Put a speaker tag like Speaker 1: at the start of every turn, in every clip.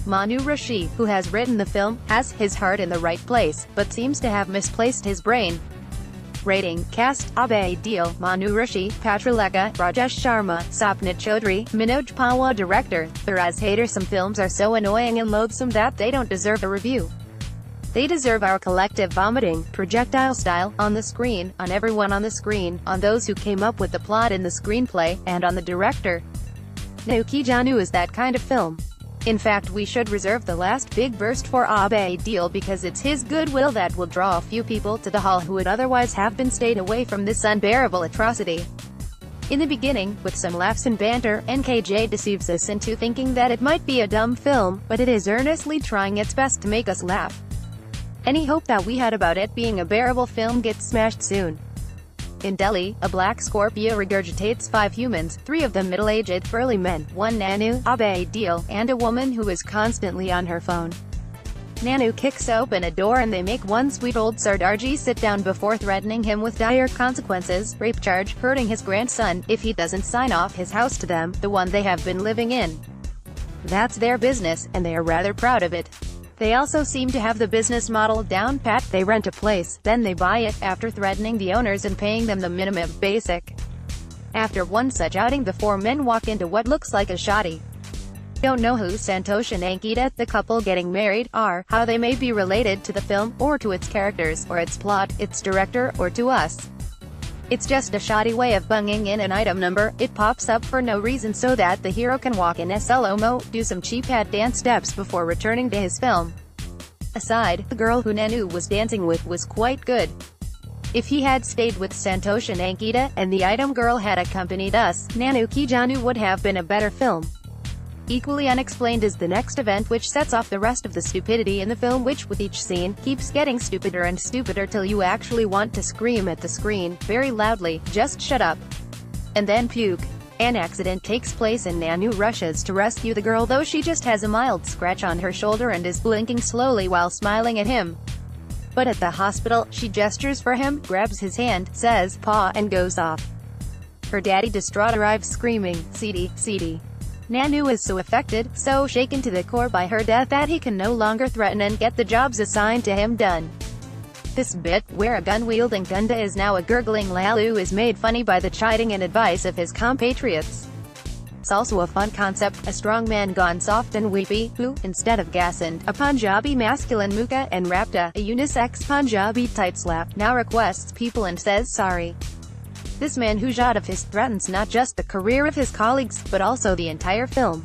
Speaker 1: Manu Rishi, who has written the film, has his heart in the right place, but seems to have misplaced his brain. Rating: Cast: Abhay Deol, Manu Rishi, Patralekha, Rajesh Sharma, Sapna Chaudhary, Manoj Pahwa Director. Faraz Haider Some films are so annoying and loathsome that they don't deserve a review. They deserve our collective vomiting, projectile style, on the screen, on everyone on the screen, on those who came up with the plot in the screenplay, and on the director. Jaanu is that kind of film. In fact, we should reserve the last big burst for Abhay Deol because it's his goodwill that will draw a few people to the hall who would otherwise have been stayed away from this unbearable atrocity. In the beginning, with some laughs and banter, NKJ deceives us into thinking that it might be a dumb film, but it is earnestly trying its best to make us laugh. Any hope that we had about it being a bearable film gets smashed soon. In Delhi, a black Scorpio regurgitates 5 humans, 3 of them middle-aged burly men, 1 Nanu, Abhay Deol, and a woman who is constantly on her phone. Nanu kicks open a door and they make one sweet old Sardarji sit down before threatening him with dire consequences, rape charge, hurting his grandson, if he doesn't sign off his house to them, the one they have been living in. That's their business, and they are rather proud of it. They also seem to have the business model down pat. They rent a place, then they buy it, after threatening the owners and paying them the minimum basic. After one such outing, the 4 men walk into what looks like a shoddy. Don't know who Santosh and Ankita, the couple getting married, are, how they may be related to the film, or to its characters, or its plot, its director, or to us. It's just a shoddy way of bunging in an item number. It pops up for no reason so that the hero can walk in slow-mo, do some cheap hat dance steps before returning to his film. Aside, the girl who Nanu was dancing with was quite good. If he had stayed with Santosh and Ankita, and the item girl had accompanied us, Nanu Ki Jaanu would have been a better film. Equally unexplained is the next event which sets off the rest of the stupidity in the film, which, with each scene, keeps getting stupider and stupider till you actually want to scream at the screen, very loudly, "Just shut up!" and then puke. An accident takes place and Nanu rushes to rescue the girl, though she just has a mild scratch on her shoulder and is blinking slowly while smiling at him. But at the hospital, she gestures for him, grabs his hand, says, "Pa," and goes off. Her daddy, distraught, arrives screaming, "Sidi, Sidi." Nanu is so affected, so shaken to the core by her death that he can no longer threaten and get the jobs assigned to him done. This bit, where a gun-wielding Gunda is now a gurgling Lalu, is made funny by the chiding and advice of his compatriots. It's also a fun concept, a strong man gone soft and weepy, who, instead of Gasand, a Punjabi masculine Muka, and Rapta, a unisex Punjabi tight slap, now requests people and says sorry. This man who shot of his threatens not just the career of his colleagues, but also the entire film.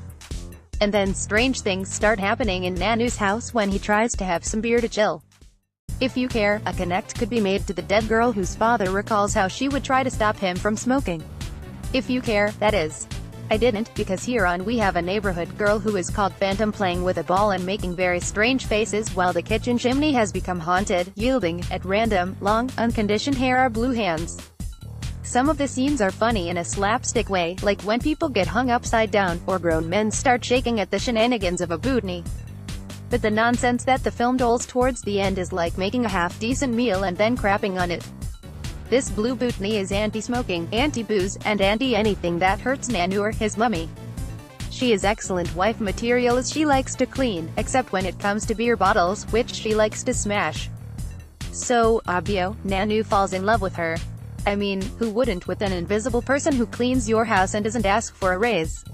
Speaker 1: And then strange things start happening in Nanu's house when he tries to have some beer to chill. If you care, a connect could be made to the dead girl whose father recalls how she would try to stop him from smoking. If you care, that is. I didn't, because here on we have a neighborhood girl who is called Phantom playing with a ball and making very strange faces while the kitchen chimney has become haunted, yielding, at random, long, unconditioned hair or blue hands. Some of the scenes are funny in a slapstick way, like when people get hung upside down, or grown men start shaking at the shenanigans of a bhootni. But the nonsense that the film doles towards the end is like making a half-decent meal and then crapping on it. This blue bhootni is anti-smoking, anti-booze, and anti-anything that hurts Nanu or his mummy. She is excellent wife material as she likes to clean, except when it comes to beer bottles, which she likes to smash. So, obvio, Nanu falls in love with her. I mean, who wouldn't with an invisible person who cleans your house and doesn't ask for a raise?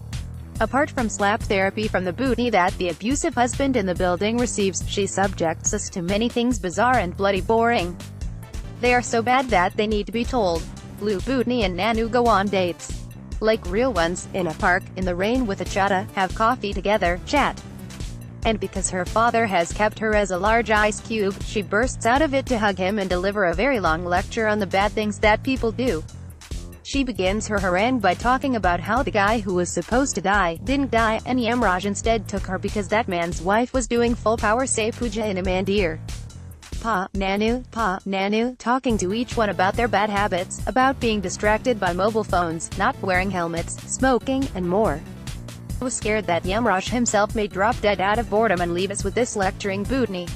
Speaker 1: Apart from slap therapy from the bhootni that the abusive husband in the building receives, she subjects us to many things bizarre and bloody boring. They are so bad that they need to be told. Blue bhootni and Nanu go on dates. Like real ones, in a park, in the rain with a chata, have coffee together, chat. And because her father has kept her as a large ice cube, she bursts out of it to hug him and deliver a very long lecture on the bad things that people do. She begins her harangue by talking about how the guy who was supposed to die, didn't die, and Yamraj instead took her because that man's wife was doing full power say puja in a mandir. Pa, Nanu, talking to each one about their bad habits, about being distracted by mobile phones, not wearing helmets, smoking, and more. I was scared that Yamraj himself may drop dead out of boredom and leave us with this lecturing bhootni.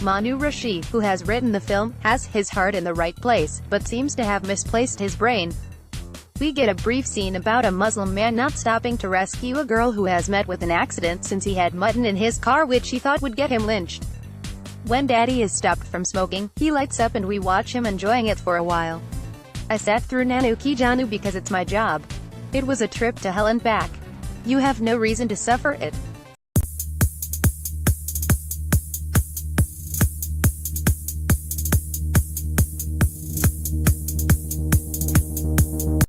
Speaker 1: Manu Rishi, who has written the film, has his heart in the right place, but seems to have misplaced his brain. We get a brief scene about a Muslim man not stopping to rescue a girl who has met with an accident since he had mutton in his car which he thought would get him lynched. When Daddy is stopped from smoking, he lights up and we watch him enjoying it for a while. I sat through Nanu ki Jaanu because it's my job. It was a trip to hell and back. You have no reason to suffer it.